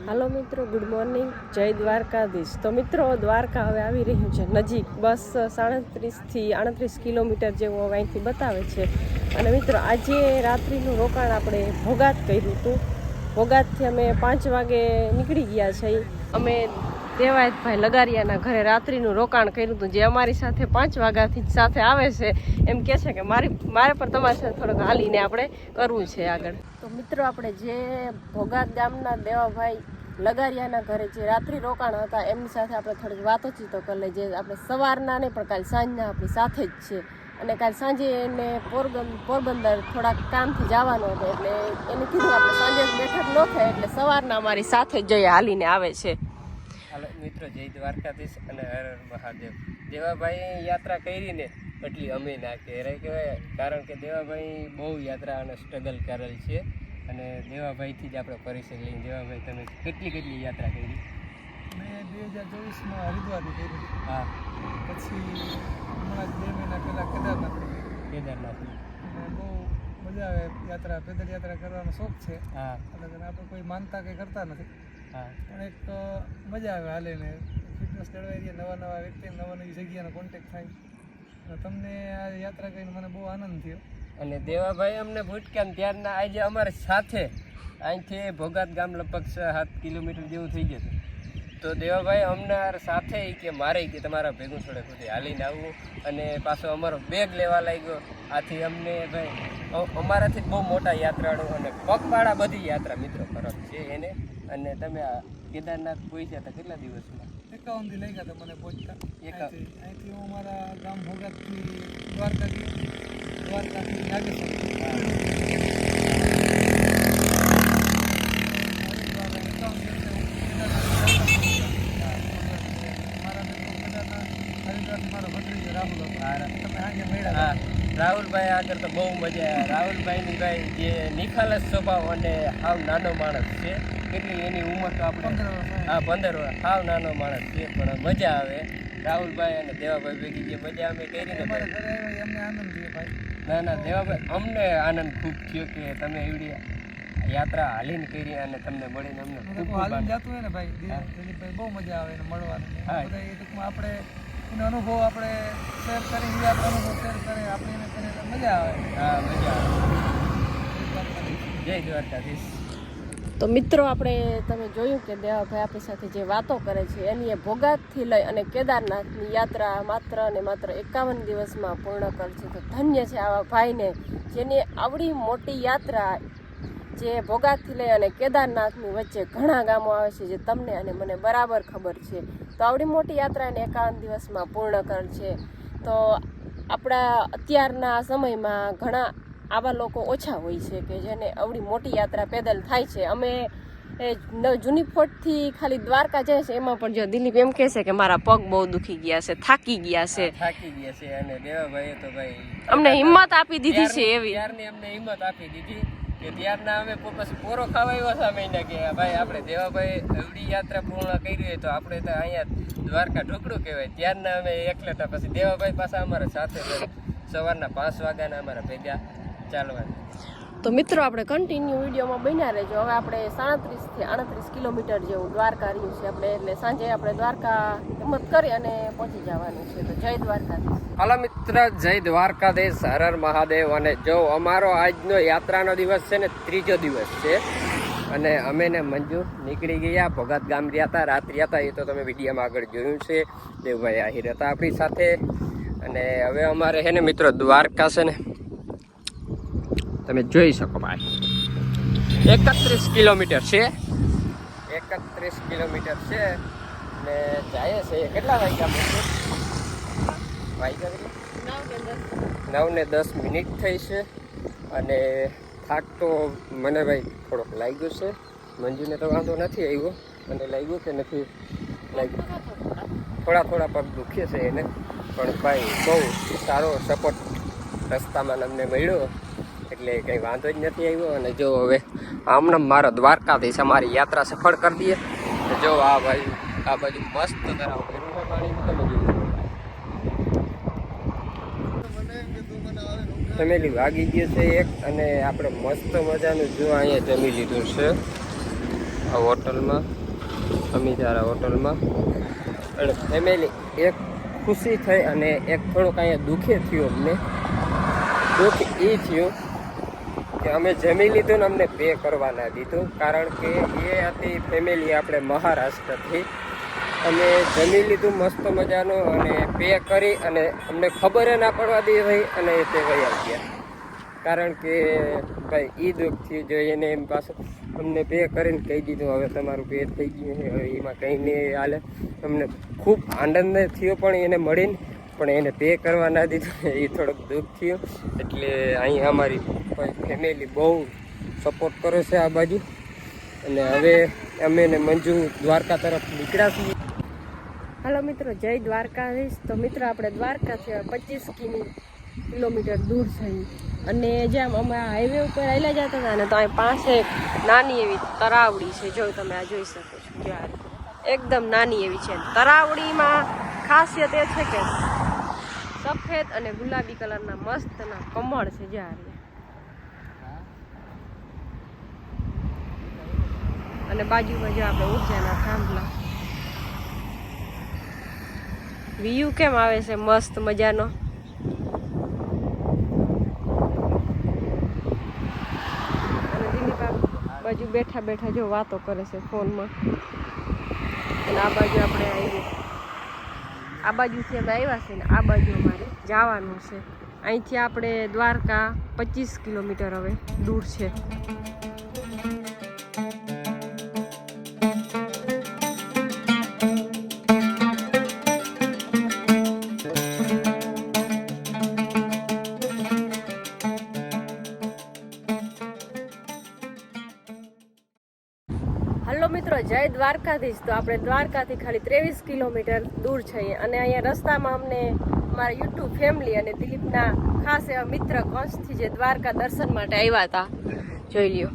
હાલો મિત્રો, good morning, જય દ્વારકાધીશ. તો મિત્રો, દ્વારકા હવે આવી રહ્યું છે નજીક. બસ 37થી 38 કિલોમીટર જેવું હવે અહીંથી બતાવે છે. અને મિત્રો, આજે રાત્રિનું રોકાણ આપણે ભોગાત કર્યું હતું. ભોગાતથી અમે 5 વાગે નીકળી ગયા છીએ. અમે દેવાયતભાઈ લગારિયાના ઘરે રાત્રિનું રોકાણ કર્યું હતું, જે અમારી સાથે 5 વાગ્યાથી જ સાથે આવે છે. એમ કહે છે કે મારે પણ તમારી સાથે થોડુંક હાલીને આપણે કરવું છે આગળ. તો મિત્રો, આપણે જે ભોગાત ગામના દેવાભાઈ લગારિયાના ઘરે જે રાત્રિ રોકાણ હતા એમની સાથે આપણે થોડીક વાતોચીતો કરી લઈએ. જે આપણે સવારના નહીં પણ કાલે સાંજના આપણી સાથે જ છે. અને કાલે સાંજે એને પોરબંદર થોડાક કામથી જવાનું હતું, એટલે એને કીધું આપણે સાંજે બેઠક ન થાય એટલે સવારના અમારી સાથે જ જઈ હાલીને આવે છે. હાલો મિત્રો, જય દ્વારકાધીશ અને હર હર મહાદેવ. દેવાભાઈ યાત્રા કરીને એટલી અમે ના કહેવાય, કારણ કે દેવાભાઈ બહુ યાત્રા અને સ્ટ્રગલ કરેલ છે. અને દેવાભાઈથી જ આપણે પરિચય લઈને, દેવાભાઈ તમે કેટલી યાત્રા કરી? મેં 2024માં હરિદ્વારથી કરી. હા. પછી હમણાં 2 મહિના પહેલાં કેદારનાથ. અને બહુ મજા આવે યાત્રા, પેદલ યાત્રા કરવાનો શોખ છે. હા. એટલે આપણે કોઈ માનતા કંઈ કરતા નથી. હા. પણ એક મજા આવે હાલીને, ફિટનેસ જળવાઈ રહે, નવા વ્યક્તિ નવી જગ્યાનો કોન્ટેક્ટ થાય. અને તમને આ યાત્રા કરીને મને બહુ આનંદ થયો. અને દેવાભાઈ અમને ભૂટક્યા ત્યારના આજે અમારી સાથે અહીંથી ભોગાત ગામ લગભગ 6-7 કિલોમીટર જેવું થઈ જશે. તો દેવાભાઈ અમને સાથે કે મારે કે તમારા ભેગું થોડે સુધી હાલીને આવવું. અને પાછો અમારો બેગ લેવા લાગ્યો. આથી અમને ભાઈ અમારાથી બહુ મોટા યાત્રાળુ અને પગપાળા બધી યાત્રા મિત્રો ફરક છે એને. અને તમે કેદારનાથ પહોંચ્યા હતા કેટલા દિવસમાં? 51 દી લઈ ગયા હતા મને પહોંચતા. અહીંથી હું મારા ગામ ભોગાતથી દ્વારકાથી નાગેશ્વર. રાહુલભાઈ આગળ તો બહુ મજા આવે. રાહુલભાઈની ભાઈ જે નિખાલસ સ્વભાવ અને હાવ નાનો માણસ છે. કેટલી એની ઉંમર તો આપણે 15 વર્ષ, હાવ નાનો માણસ છે, પણ મજા આવે. રાહુલભાઈ અને દેવાભાઈ ભેગી જે મજા અમે કરી ને, ના દેવાભાઈ અમને આનંદ ખૂબ થયો કે તમે એવડી યાત્રા હાલીને કરી અને તમને મળીને અમને ખૂબ હાલીને જતું હોય ને ભાઈ, બહુ મજા આવે એને મળવાનું. હા, એ ટૂંકમાં આપણે એનો અનુભવ આપણે શેર કરી, આપણો અનુભવ શેર કરે, આપણે એને મજા આવે. હા, મજા આવે. જય દ્વારકાધીશ. તો મિત્રો, આપણે તમે જોયું કે દેવાભાઈ આપણી સાથે જે વાતો કરે છે એની એ ભોગાતથી લઈ અને કેદારનાથની યાત્રા માત્ર ને માત્ર 51 દિવસમાં પૂર્ણ કરશે. તો ધન્ય છે આવા ભાઈને, જેની આવડી મોટી યાત્રા જે ભોગાતથી લઈ અને કેદારનાથની વચ્ચે ઘણા ગામો આવે છે, જે તમને અને મને બરાબર ખબર છે. તો આવડી મોટી યાત્રા એને 51 દિવસમાં પૂર્ણ કર છે. તો આપણા અત્યારના સમયમાં ઘણા આવા લોકો ઓછા હોય છે કે જેને આવડી મોટી યાત્રા પેદલ થાય છે. અમે જૂની ફોટથી ખાલી દ્વારકા જાય છે, એમાં પણ જો દિલીપ એમ કહે છે કે મારા પગ બહુ દુખી ગયા છે, થાકી ગયા છે. અને દેવાભાઈએ તો ભાઈ અમને હિંમત આપી દીધી છે. એવી ત્યારની અમને હિંમત આપી દીધી કે ત્યારના અમે પછી પોરો ખાવા આવ્યા હતા મહિના કે ભાઈ આપણે દેવાભાઈ એવડી યાત્રા પૂર્ણ કરી હોય તો આપણે તો અહીંયા દ્વારકા ઢોકળું કહેવાય. ત્યારના અમે એકલા. પછી દેવાભાઈ પાછા અમારા સાથે સવારના 5 વાગ્યાના અમારા ભેગા ચાલવાનું. તો મિત્રો, આપણે કન્ટિન્યુ વિડીયોમાં બન્યા રહેજો. હવે આપણે 37થી 38 કિલોમીટર જેવું દ્વારકા રહ્યું છે આપણે, એટલે સાંજે આપણે દ્વારકા હિંમત કરી અને પહોંચી જવાનું છે. તો જય દ્વારકાધીશ. હાલો મિત્ર, જય દ્વારકાધીશ, હર હર મહાદેવ. અને જો અમારો આજનો યાત્રાનો દિવસ છે ને 3જો દિવસ છે. અને અમે ને મંજુ નીકળી ગયા. ભોગાત ગામ રહ્યા હતા, રાત્રિ હતા, એ તો તમે વિડીયોમાં આગળ જોયું છે. દેવભાઈ આહિર હતા આપણી સાથે. અને હવે અમારે છે ને મિત્રો દ્વારકા છે ને તમે જોઈ શકો ભાઈ 31 કિલોમીટર છે. 31 કિલોમીટર છે. ને જાય છે કેટલા વાગ્યા? 9:10 થઈ છે. અને થાક તો મને ભાઈ થોડોક લાગ્યો છે. મંજુને તો વાંધો નથી આવ્યો. મને લાગ્યું કે નથી લાગ્યું, થોડા પગ દુખે છે એને. પણ ભાઈ બહુ સારો સપોર્ટ રસ્તામાં અમને મળ્યો, એટલે કંઈ વાંધો જ નથી આવ્યો. અને જો હવે આમને મારો દ્વારકાથી અમારી યાત્રા સફળ કરી દઈએ. જો આ ભાઈ આ બાજુ મસ્ત તરાવ કર્યું છે પાણીનું, તમે જોયું. ફેમિલી વાગી ગયું છે 1 અને આપણે મસ્ત મજાનું જો અહીંયા જમી લીધું છે. આ હોટલમાં, અમીધારા હોટલમાં. અને ફેમિલી એક ખુશી થઈ અને એક થોડુંક અહીંયા દુઃખે થયું અમને. દુઃખ એ થયું કે અમે જમી લીધું ને અમને પે કરવા ના દીધું, કારણ કે એ હતી ફેમિલી આપણે મહારાષ્ટ્રથી. અમે જમી લીધું મસ્ત મજાનું અને પે કરી અને અમને ખબર ના પડવા દે ભાઈ, અને તે વયા ગયા. કારણ કે ભાઈ એ દુઃખ થયું જો એને એમ પાછું અમને પે કરીને કહી દીધું હવે તમારું પે થઈ ગયું છે, હવે એમાં કંઈ નહીં હાલે. અમને ખૂબ આનંદ થયો પણ એને મળીને, પણ એને પે કરવા ના દીધું એ થોડુંક દુઃખ થયું. એટલે અહીં અમારી ફેમિલી બહુ સપોર્ટ કરે છે આ બાજુ. અને હવે અમે ને મંજુ દ્વારકા તરફ નીકળ્યા છીએ. હાલો મિત્રો, જય દ્વારકાધીશ. તો મિત્રો આપણે દ્વારકાથી 25 કિલોમીટર દૂર છીએ અને જેમ અમે હાઈવે ઉપર આવેલા જતા હતા ને તો અહીં પાસે એક નાની એવી તરાવડી છે. જો તમે આ જોઈ શકો છો, જ્યારે એકદમ નાની એવી છે. તરાવડીમાં ખાસિયત એ છે કે સફેદ અને ગુલાબી કલરના મસ્તના કમળ છે. જ્યારે અને બાજુમાં જો આપણે ઉર્જાના થાંભલા. વ્યૂ કેમ આવે છે મસ્ત મજાનો. અને દિલીપ બાજુ બેઠા બેઠા જો વાતો કરે છે ફોનમાં. અને આ બાજુ આપણે આ બાજુથી અમે આવ્યા છે ને આ બાજુ અમારે જવાનું છે. અહીંથી આપણે દ્વારકા 25 કિલોમીટર હવે દૂર છે. હલો મિત્રો, જય દ્વારકાધીશ. તો આપણે દ્વારકાથી ખાલી 23 કિલોમીટર દૂર છીએ અને અહીંયા રસ્તામાં અમને મારા યુટ્યુબ ફેમિલી અને દિલીપના ખાસ એવા મિત્ર કંસથી જે દ્વારકા દર્શન માટે આવ્યા હતા. જોઈ લ્યો,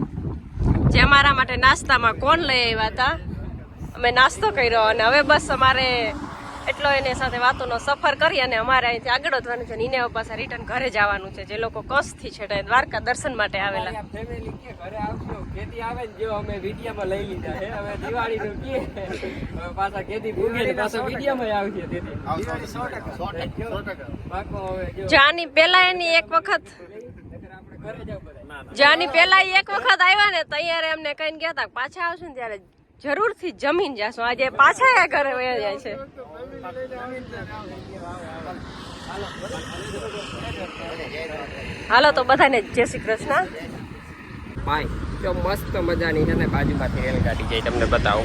જે અમારા માટે નાસ્તામાં કોણ લઈ આવ્યા હતા. અમે નાસ્તો કર્યો અને હવે બસ અમારે એટલો એને સાથે વાતોનો સફર કરી અને અમારે અહીંથી આગળ વધવાનું છે. એને પાછા રિટર્ન ઘરે જવાનું છે. જે લોકો કંસથી છે દ્વારકા દર્શન માટે આવેલા. ફેમિલી કે ઘરે આવશો કેદી આવે ને જો અમે વિડીયોમાં લઈ લીધા છે. હવે દિવાળીનું કે હવે પાછા કેદી ભૂગે ને પાછા વિડીયોમાં આવશે. તેથી પાકો હવે જો જાની પહેલા એની એક વખત ઘરે જાવ બધા. જાની પહેલા એક વખત આવ્યા ને તૈયાર એમને કહીને ગયા હતા પાછા આવશે ને ત્યારે જરૂરથી જમીન જાશું. આજે પાછા ઘરે વયા જાય છે. હાલો તો બધાને જય શ્રી કૃષ્ણ. ભાઈ જો મસ્ત મજાની છે ને બાજુમાંથી રેલગાડી જાય, તમને બતાવો.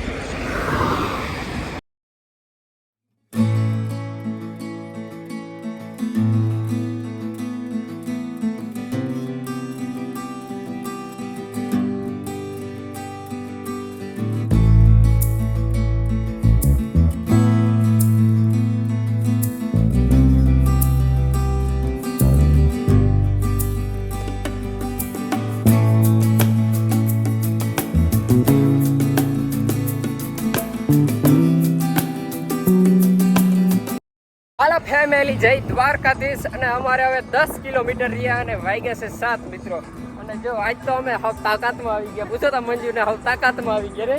હાલો ફેમિલી, જય દ્વારકાધીશ. અને અમારે હવે 10 કિલોમીટર રહ્યા અને વાગ્યા છે 7 મિત્રો. અને જો આજ તો અમે હવે તાકાતમાં આવી ગયા. પૂછો તો મંજુ ને હવે તાકાતમાં આવી ગયા રે.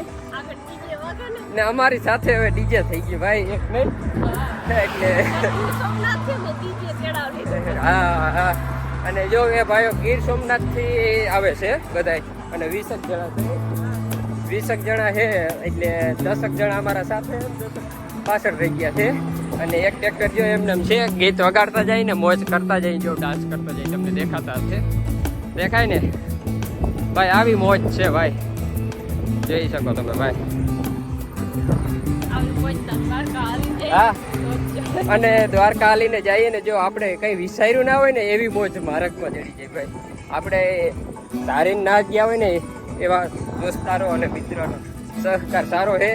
ને અમારી સાથે હવે ડીજે થઈ ગયું ભાઈ એક નહીં. એટલે હા હા. અને જો એ ભાઈઓ ગીર સોમનાથ થી આવે છે બધા. અને 20 જણા છે, 20 જણા છે. એટલે 10 જણા અમારા સાથે પાછળ રહી ગયા છે. અને એક ટ્રેક્ટર જો એમને છે ગીત વગાડતા જાય ને મોજ કરતા જાય, જો ડાન્સ કરતા જાય. તમને દેખાતા હશે, દેખાય ને ભાઈ. આવી મોજ છે ભાઈ, જોઈ શકો તમે ભાઈ. હા, અને દ્વારકા હાલીને જઈએ ને જો આપણે કઈ વિચાર્યું ના હોય ને એવી મોજ માર્ગમાં ચડી જાય ભાઈ. આપણે ધારીને ના ગયા હોય ને એવા દોસ્તારો અને મિત્રોનો સહકાર સારો છે.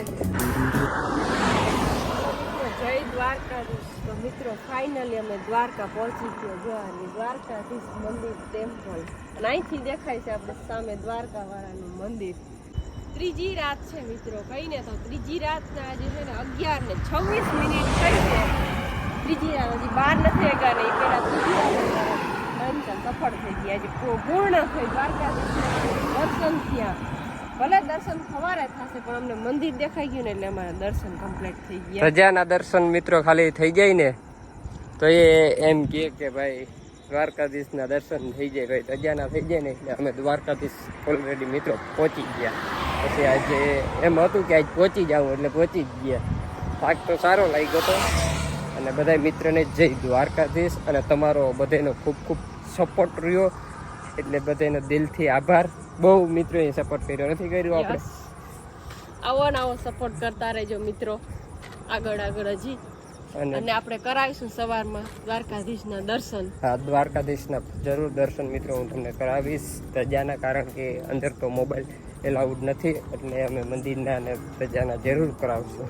જય દ્વારકાધીશ. તો મિત્રો ફાઇનલી અમે દ્વારકા પહોંચી ગયા. જોવાની દ્વારકાધીશ મંદિર ટેમ્પલ અને અહીંથી દેખાય છે આપણે સામે દ્વારકા વાળાનું મંદિર. ત્રીજી રાત છે મિત્રો, કહીને તો ત્રીજી રાતના આજે છે ને 11:26 થઈ છે. ત્રીજી રાત હજી 12 નથી ગયા ને એ પહેલા ત્રીજી રાત સફળ થઈ ગઈ. આજે પૂર્ણ થઈ દ્વારકાધીશ દર્શન થયા. ભલે દર્શન સવારે થશે પણ અમને મંદિર દેખાઈ ગયું ને એટલે અમારા દર્શન કમ્પ્લીટ થઈ ગયા. ધજાના દર્શન મિત્રો ખાલી થઈ જાય ને તો એ એમ કે ભાઈ દ્વારકાધીશના દર્શન થઈ જાય. ભાઈ ધજાના થઈ જાય ને એટલે અમે દ્વારકાધીશ ઓલરેડી મિત્રો પહોંચી ગયા. પછી આજે એમ હતું કે આજ પહોંચી જાવ એટલે પહોંચી જ ગયા. થાક તો સારો લાગ્યો હતો. અને બધા મિત્રને જય દ્વારકાધીશ. અને તમારો બધાનો ખૂબ ખૂબ સપોર્ટ રહ્યો એટલે બધાનો દિલથી આભાર. બહુ મિત્રોએ સપોર્ટ કર્યો નથી કર્યો આપણે. આવો ને આવો સપોર્ટ કરતા રહેજો મિત્રો, આગળ હજી. અને આપણે કરાવીશું સવારમાં દ્વારકાધીશના દર્શન. હા, દ્વારકાધીશના જરૂર દર્શન મિત્રો હું તમને કરાવીશ. ધજાના કારણ કે અંદર તો મોબાઈલ એલાઉડ નથી એટલે અમે મંદિરના અને ધજાના જરૂર કરાવશું.